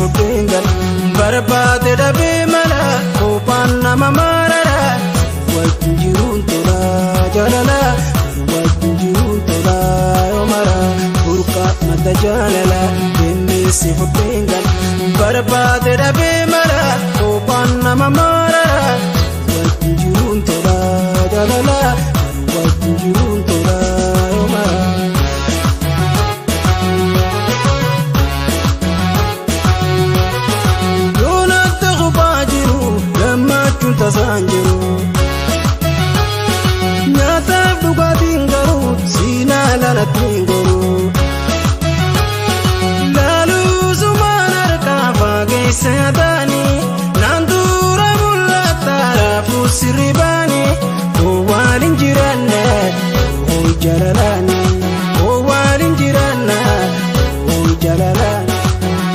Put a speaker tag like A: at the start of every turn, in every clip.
A: fudhengal barbaade dhabee mala kophaan nama marara wajjin jiruun tola jaalala wajjin jiruun tola yoomara burqa madda jaalala deemmeessi fudhengal barbaade dhabee mala kophaan nama marara wajjin jiruun tola jaalala wajjin jiruun tola yoomara. Tasanjiru nyataaf dhugaatiin garuu siinaa lalatiin goruu laaluu sumaan harkaa fageessa taanii naan dura mul'ata raafuu sirrii baanii waan hin jiraanne ooyi jaalalaani waan hin jiraanne ooyi jaalalaani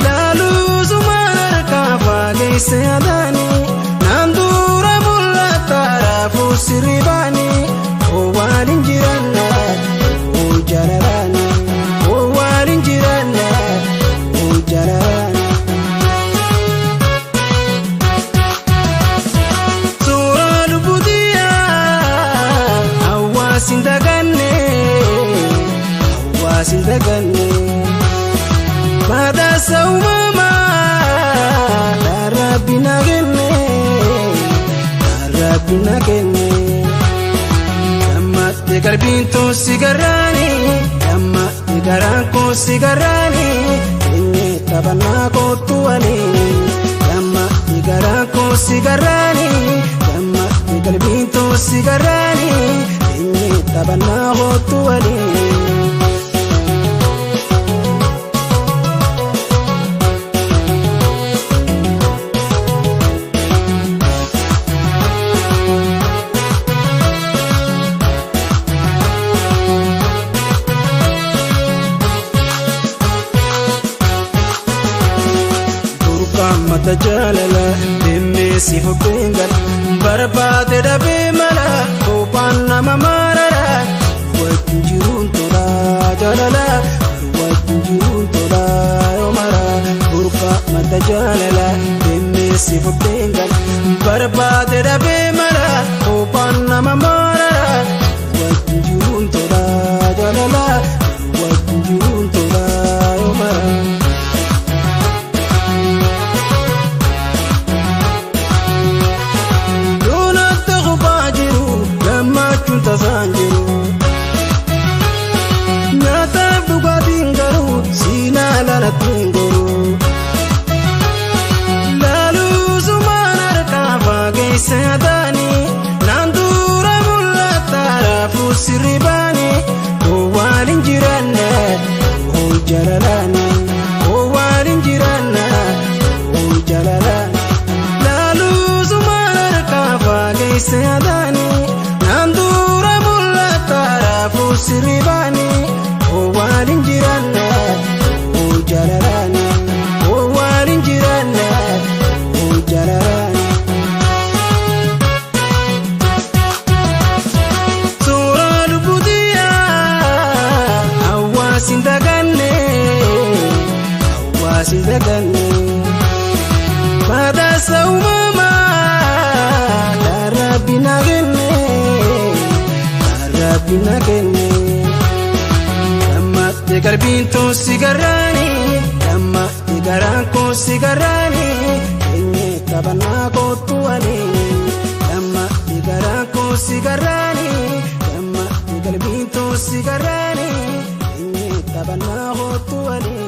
A: laaluu sumaan harkaa fageessa taanii siribani waan hin jiraanne ooyi jaalalaani waan hin jiraanne ooyi jaalalaani. Suuraa lubbuutiyaa hawaasin daganne badhaasa uumamaa darabbi nagenne. Rabbina kenne Dammatte qalbiin tun sigarraani Dammatte garaan koo sigarraani Eenye taphannaa kootu waliin Dammatte garaan koo sigarraani Dammatte qalbiin tun sigarraani Eenye taphannaa kootu waliin. Mata jaalala deemmeessi fudhengal barbaade dhabee mala kophaan nama marara wajjin jiruun tola jaalala wajjin jiruun tola yoomara burqa mata jaalala deemmeessi fudhengal barbaade dhabee mala kophaan nama marara wajjin jiruun tola jaalala wajjin jiruun tola yoomara. Tasanjiru nyataaf dhugaatiin garuu siinaa lalatiin goruu laaluu sumaan harkaa fageessa taanii naan dura mul'ata raafuu sirrii baanii waan hin jiraanne ooyi jaalalaani waan hin jiraanne ooyi jaalalaani laaluu sumaan harkaa fageessa taanii naan dura siribani waan hin jiraanne ooyi jaalalaani waan hin jiraanne ooyi jaalalaani. Suuraa lubbuutiyaa hawaasin daganne badhaasa uumamaa darabbi nagenne. Rabbina kenne Dammatte qalbiin tun sigarraani Dammatte garaan koo sigarraani Eenye taphannaa kootu waliin Dammatte garaan koo sigarraani Dammatte qalbiin tun sigarraani Eenye taphannaa kootu waliin.